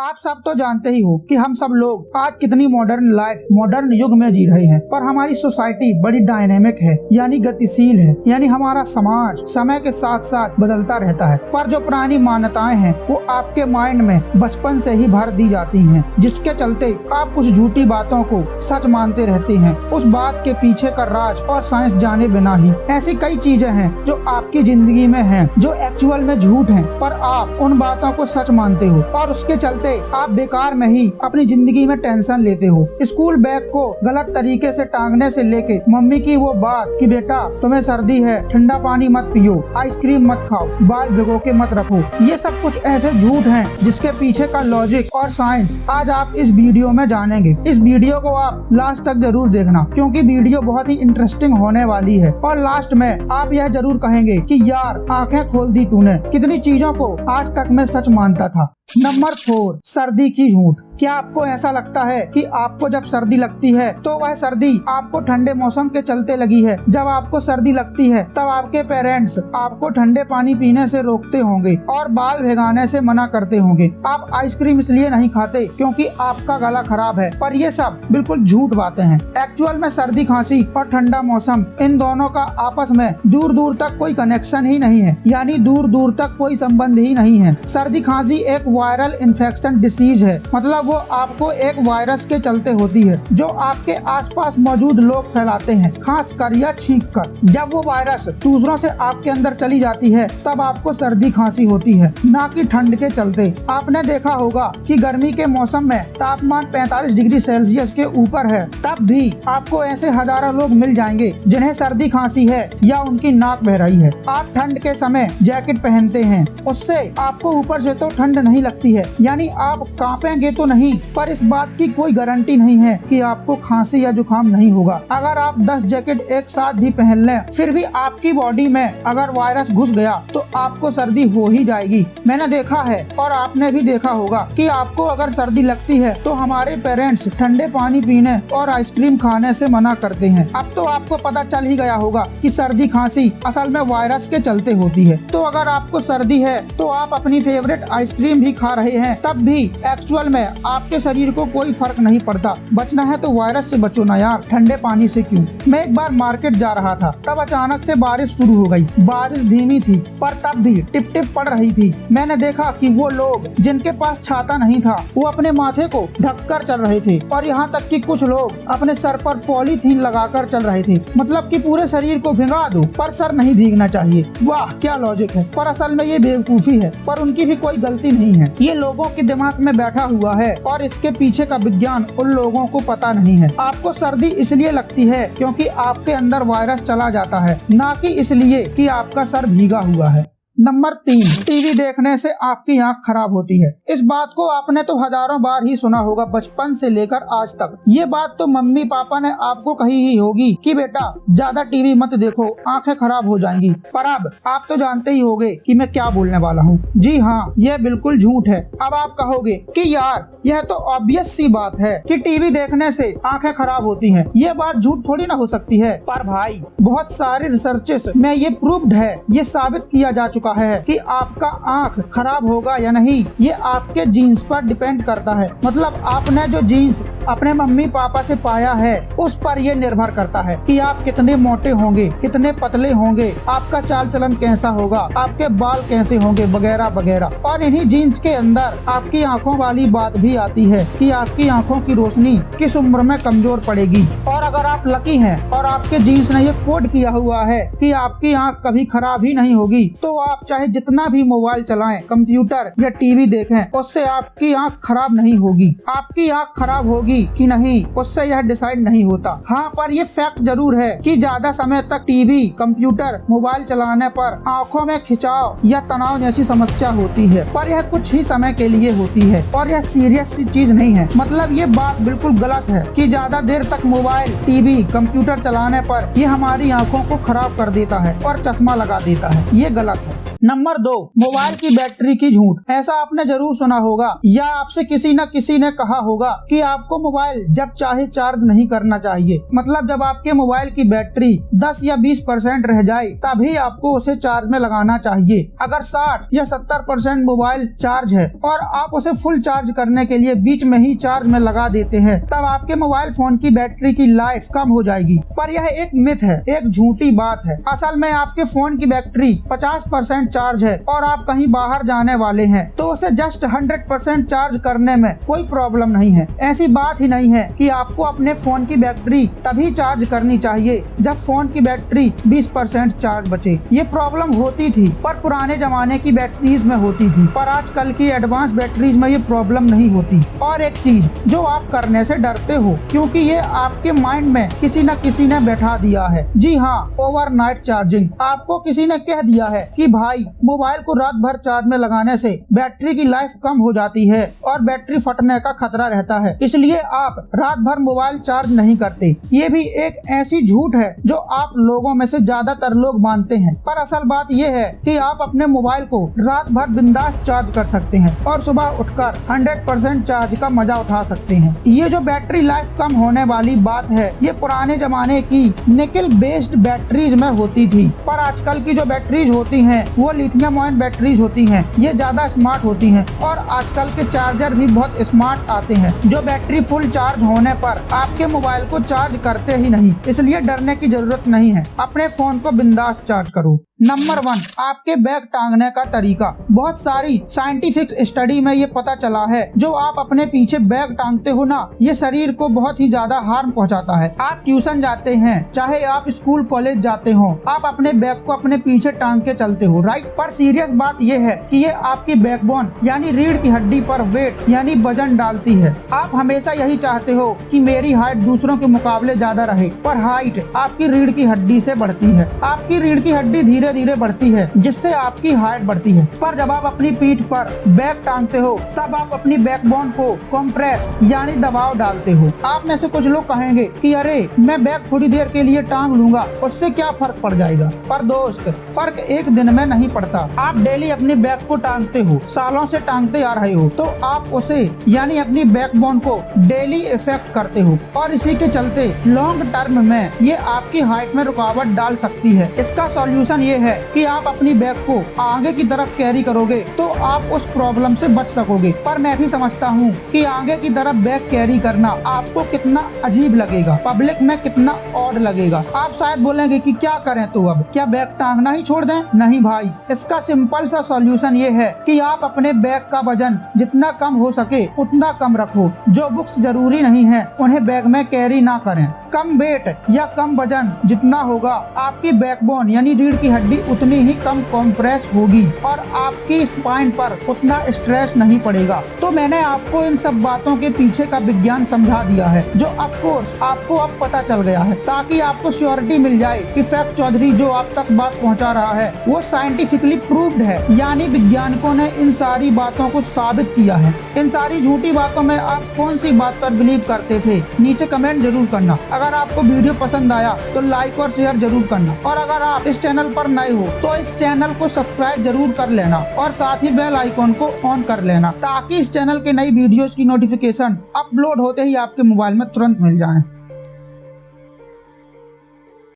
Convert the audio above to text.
आप सब तो जानते ही हो कि हम सब लोग आज कितनी मॉडर्न लाइफ मॉडर्न युग में जी रहे हैं, पर हमारी सोसाइटी बड़ी डायनेमिक है, यानी गतिशील है। यानी हमारा समाज समय के साथ साथ बदलता रहता है, पर जो पुरानी मान्यताएं हैं वो आपके माइंड में बचपन से ही भर दी जाती हैं, जिसके चलते आप कुछ झूठी बातों को सच मानते रहते हैं, उस बात के पीछे का राज और साइंस जाने बिना ही। ऐसी कई चीजें हैं जो आपकी जिंदगी में हैं, जो एक्चुअल में झूठ हैं, पर आप उन बातों को सच मानते हो और उसके चलते आप बेकार में ही अपनी जिंदगी में टेंशन लेते हो। स्कूल बैग को गलत तरीके से टांगने से लेके मम्मी की वो बात कि बेटा तुम्हें सर्दी है, ठंडा पानी मत पियो, आइसक्रीम मत खाओ, बाल भिगो के मत रखो, ये सब कुछ ऐसे झूठ हैं जिसके पीछे का लॉजिक और साइंस आज आप इस वीडियो में जानेंगे। इस वीडियो को आप लास्ट तक जरूर देखना, क्योंकि वीडियो बहुत ही इंटरेस्टिंग होने वाली है। और लास्ट में आप यह जरूर कहेंगे कि यार आंखें खोल दी तूने, कितनी चीजों को आज तक मैं सच मानता था। नंबर 4, सर्दी की झूठ। क्या आपको ऐसा लगता है कि आपको जब सर्दी लगती है तो वह सर्दी आपको ठंडे मौसम के चलते लगी है? जब आपको सर्दी लगती है तब आपके पेरेंट्स आपको ठंडे पानी पीने से रोकते होंगे और बाल भिगाने से मना करते होंगे। आप आइसक्रीम इसलिए नहीं खाते क्योंकि आपका गला खराब है, पर ये सब बिल्कुल झूठ बातें हैं। एक्चुअल में सर्दी खांसी और ठंडा मौसम, इन दोनों का आपस में दूर दूर तक कोई कनेक्शन ही नहीं है, यानी दूर दूर तक कोई संबंध ही नहीं है। सर्दी खांसी एक वायरल इन्फेक्शन डिसीज है, मतलब वो आपको एक वायरस के चलते होती है जो आपके आसपास मौजूद लोग फैलाते हैं, खांस कर या छींक कर। जब वो वायरस दूसरों से आपके अंदर चली जाती है तब आपको सर्दी खांसी होती है, ना कि ठंड के चलते। आपने देखा होगा कि गर्मी के मौसम में तापमान 45 डिग्री सेल्सियस के ऊपर है, तब भी आपको ऐसे हजारों लोग मिल जाएंगे जिन्हें सर्दी खांसी है या उनकी नाक बह रही है। आप ठंड के समय जैकेट पहनते हैं, उससे आपको ऊपर से तो ठंड नहीं लगती है, यानी आप कांपेंगे तो नहीं, पर इस बात की कोई गारंटी नहीं है कि आपको खांसी या जुकाम नहीं होगा। अगर आप 10 जैकेट एक साथ भी पहन लें, फिर भी आपकी बॉडी में अगर वायरस घुस गया तो आपको सर्दी हो ही जाएगी। मैंने देखा है और आपने भी देखा होगा कि आपको अगर सर्दी लगती है तो हमारे पेरेंट्स ठंडे पानी पीने और आइसक्रीम खाने से मना करते हैं। अब तो आपको पता चल ही गया होगा कि सर्दी खांसी असल में वायरस के चलते होती है। तो अगर आपको सर्दी है तो आप अपनी फेवरेट आइसक्रीम भी खा रहे हैं, तब भी एक्चुअल में आपके शरीर को कोई फर्क नहीं पड़ता। बचना है तो वायरस से बचो ना यार, ठंडे पानी से क्यों। मैं एक बार मार्केट जा रहा था, तब अचानक से बारिश शुरू हो गई। बारिश धीमी थी पर तब भी टिप टिप पड़ रही थी। मैंने देखा कि वो लोग जिनके पास छाता नहीं था वो अपने माथे को ढककर चल रहे थे, और यहाँ तक कि कुछ लोग अपने सर पर पॉलीथीन लगाकर चल रहे थे, मतलब कि पूरे शरीर को भिगा दो पर सर नहीं भीगना चाहिए। वाह क्या लॉजिक है, पर असल में ये बेवकूफी है, पर उनकी भी कोई गलती नहीं है। ये लोगों के दिमाग में बैठा हुआ है और इसके पीछे का विज्ञान उन लोगों को पता नहीं है। आपको सर्दी इसलिए लगती है क्योंकि आपके अंदर वायरस चला जाता है, ना कि इसलिए कि आपका सर भीगा हुआ है। नंबर 3, टीवी देखने से आपकी आंख खराब होती है। इस बात को आपने तो हजारों बार ही सुना होगा, बचपन से लेकर आज तक। ये बात तो मम्मी पापा ने आपको कही ही होगी कि बेटा ज्यादा टीवी मत देखो, आंखें खराब हो जाएंगी। पर अब आप तो जानते ही होंगे कि मैं क्या बोलने वाला हूँ। जी हाँ, यह बिल्कुल झूठ है। अब आप कहोगे कि यार यह तो ऑब्वियस सी बात है कि टीवी देखने से आंखें खराब होती हैं, ये बात झूठ थोड़ी ना हो सकती है। पर भाई बहुत सारे रिसर्चेस में ये प्रूव्ड है, ये साबित किया जा चुका है कि आपका आंख खराब होगा या नहीं ये आपके जीन्स पर डिपेंड करता है। मतलब आपने जो जीन्स अपने मम्मी पापा से पाया है उस पर ये निर्भर करता है कि आप कितने मोटे होंगे, कितने पतले होंगे, आपका चाल चलन कैसा होगा, आपके बाल कैसे होंगे, वगैरह वगैरह। और इन्हीं जीन्स के अंदर आपकी आंखों वाली बात भी आती है कि आपकी आंखों की रोशनी किस उम्र में कमजोर पड़ेगी। और अगर आप लकी हैं और आपके जीन्स ने ये कोड किया हुआ है कि आपकी आंख कभी खराब ही नहीं होगी, तो आप चाहे जितना भी मोबाइल चलाएं, कंप्यूटर या टीवी देखें, उससे आपकी आंख खराब नहीं होगी। आपकी आंख खराब होगी कि नहीं उससे यह डिसाइड नहीं होता। हाँ, पर ये फैक्ट जरूर है कि ज्यादा समय तक टीवी, कंप्यूटर, मोबाइल चलाने पर आंखों में खिंचाव या तनाव जैसी समस्या होती है, पर यह कुछ ही समय के लिए होती है और यह सीरियस सी चीज नहीं है। मतलब ये बात बिल्कुल गलत है कि ज्यादा देर तक मोबाइल, टीवी, कंप्यूटर चलाने पर ये हमारी आंखों को खराब कर देता है और चश्मा लगा देता है। ये गलत है। नंबर 2, मोबाइल की बैटरी की झूठ। ऐसा आपने जरूर सुना होगा या आपसे किसी न किसी ने कहा होगा कि आपको मोबाइल जब चाहे चार्ज नहीं करना चाहिए। मतलब जब आपके मोबाइल की बैटरी 10 या 20% रह जाए तभी आपको उसे चार्ज में लगाना चाहिए। अगर 60 या 70% मोबाइल चार्ज है और आप उसे फुल चार्ज करने के लिए बीच में ही चार्ज में लगा देते हैं तब आपके मोबाइल फोन की बैटरी की लाइफ कम हो जाएगी। पर यह एक मिथ है, एक झूठी बात है। असल में आपके फोन की बैटरी 50% चार्ज है और आप कहीं बाहर जाने वाले हैं तो उसे जस्ट 100% चार्ज करने में कोई प्रॉब्लम नहीं है। ऐसी बात ही नहीं है कि आपको अपने फोन की बैटरी तभी चार्ज करनी चाहिए जब फोन की बैटरी 20% चार्ज बचे। ये प्रॉब्लम होती थी पर पुराने जमाने की बैटरीज में होती थी, पर आजकल की एडवांस बैटरीज में ये प्रॉब्लम नहीं होती। और एक चीज जो आप करने से डरते हो क्योंकि ये आपके माइंड में किसी न किसी ने बैठा दिया है। जी हाँ, ओवरनाइट चार्जिंग। आपको किसी ने कह दिया है कि भाई मोबाइल को रात भर चार्ज में लगाने से बैटरी की लाइफ कम हो जाती है और बैटरी फटने का खतरा रहता है, इसलिए आप रात भर मोबाइल चार्ज नहीं करते। ये भी एक ऐसी झूठ है जो आप लोगों में से ज्यादातर लोग मानते हैं। पर असल बात ये है कि आप अपने मोबाइल को रात भर बिंदास चार्ज कर सकते हैं और सुबह उठकर 100% चार्ज का मजा उठा सकते हैं। ये जो बैटरी लाइफ कम होने वाली बात है ये पुराने जमाने की निकल बेस्ड बैटरीज में होती थी, पर आजकल की जो बैटरीज होती हैं वो लिथियम आयन बैटरीज होती हैं। ये ज्यादा स्मार्ट होती हैं और आजकल के चार्जर भी बहुत स्मार्ट आते हैं जो बैटरी फुल चार्ज होने पर आपके मोबाइल को चार्ज करते ही नहीं, इसलिए डरने की जरूरत नहीं है। अपने फोन को बिंदास चार्ज करो। नंबर 1, आपके बैग टांगने का तरीका। बहुत सारी साइंटिफिक स्टडी में ये पता चला है जो आप अपने पीछे बैग टांगते हो ना, ये शरीर को बहुत ही ज्यादा हार्म पहुंचाता है। आप ट्यूशन जाते हैं, चाहे आप स्कूल कॉलेज जाते हो, आप अपने बैग को अपने पीछे टांग के चलते हो, राइट। पर सीरियस बात ये है कि ये आपकी बैकबोन यानी रीढ़ की हड्डी पर वेट यानी वजन डालती है। आप हमेशा यही चाहते हो कि मेरी हाइट दूसरों के मुकाबले ज्यादा रहे, पर हाइट आपकी रीढ़ की हड्डी से बढ़ती है। आपकी रीढ़ की हड्डी धीरे धीरे बढ़ती है जिससे आपकी हाइट बढ़ती है। पर जब आप अपनी पीठ पर बैग टांगते हो तब आप अपनी बैकबोन को कंप्रेस यानी दबाव डालते हो। आप में से कुछ लोग कहेंगे कि अरे मैं बैग थोड़ी देर के लिए टांग लूंगा, उससे क्या फर्क पड़ जाएगा। पर दोस्त, फर्क एक दिन में नहीं पड़ता। आप डेली अपनी बैग को टांगते हो, सालों से टांगते आ रहे हो, तो आप उसे यानी अपनी बैकबोन को डेली इफेक्ट करते हो और इसी के चलते लॉन्ग टर्म में ये आपकी हाइट में रुकावट डाल सकती है। इसका सॉल्यूशन ये है कि आप अपनी बैग को आगे की तरफ कैरी करोगे तो आप उस प्रॉब्लम से बच सकोगे। पर मैं भी समझता हूँ कि आगे की तरफ बैग कैरी करना आपको कितना अजीब लगेगा, पब्लिक में कितना ऑड लगेगा। आप शायद बोलेंगे कि क्या करें तो अब, क्या बैग टांगना ही छोड़ दें? नहीं भाई, इसका सिंपल सा सॉल्यूशन ये है कि आप अपने बैग का वजन जितना कम हो सके उतना कम रखो। जो बुक्स जरूरी नहीं है उन्हें बैग में कैरी ना करें। कम वेट या कम वजन जितना होगा आपकी बैकबोन यानी रीढ़ की हड्डी उतनी ही कम कॉम्प्रेस होगी और आपकी स्पाइन पर उतना स्ट्रेस नहीं पड़ेगा। तो मैंने आपको इन सब बातों के पीछे का विज्ञान समझा दिया है जो ऑफ कोर्स आपको अब पता चल गया है, ताकि आपको श्योरिटी मिल जाए कि फैक्ट चौधरी जो आप तक बात पहुंचा रहा है वो साइंटिफिकली प्रूव्ड है, यानी वैज्ञानिकों ने इन सारी बातों को साबित किया है। इन सारी झूठी बातों में आप कौन सी बात पर बिलीव करते थे, नीचे कमेंट जरूर करना। अगर आपको वीडियो पसंद आया तो लाइक और शेयर जरूर करना, और अगर आप इस चैनल पर नए हो तो इस चैनल को सब्सक्राइब जरूर कर लेना और साथ ही बेल आइकॉन को ऑन कर लेना, ताकि इस चैनल के नई वीडियोस की नोटिफिकेशन अपलोड होते ही आपके मोबाइल में तुरंत मिल जाए।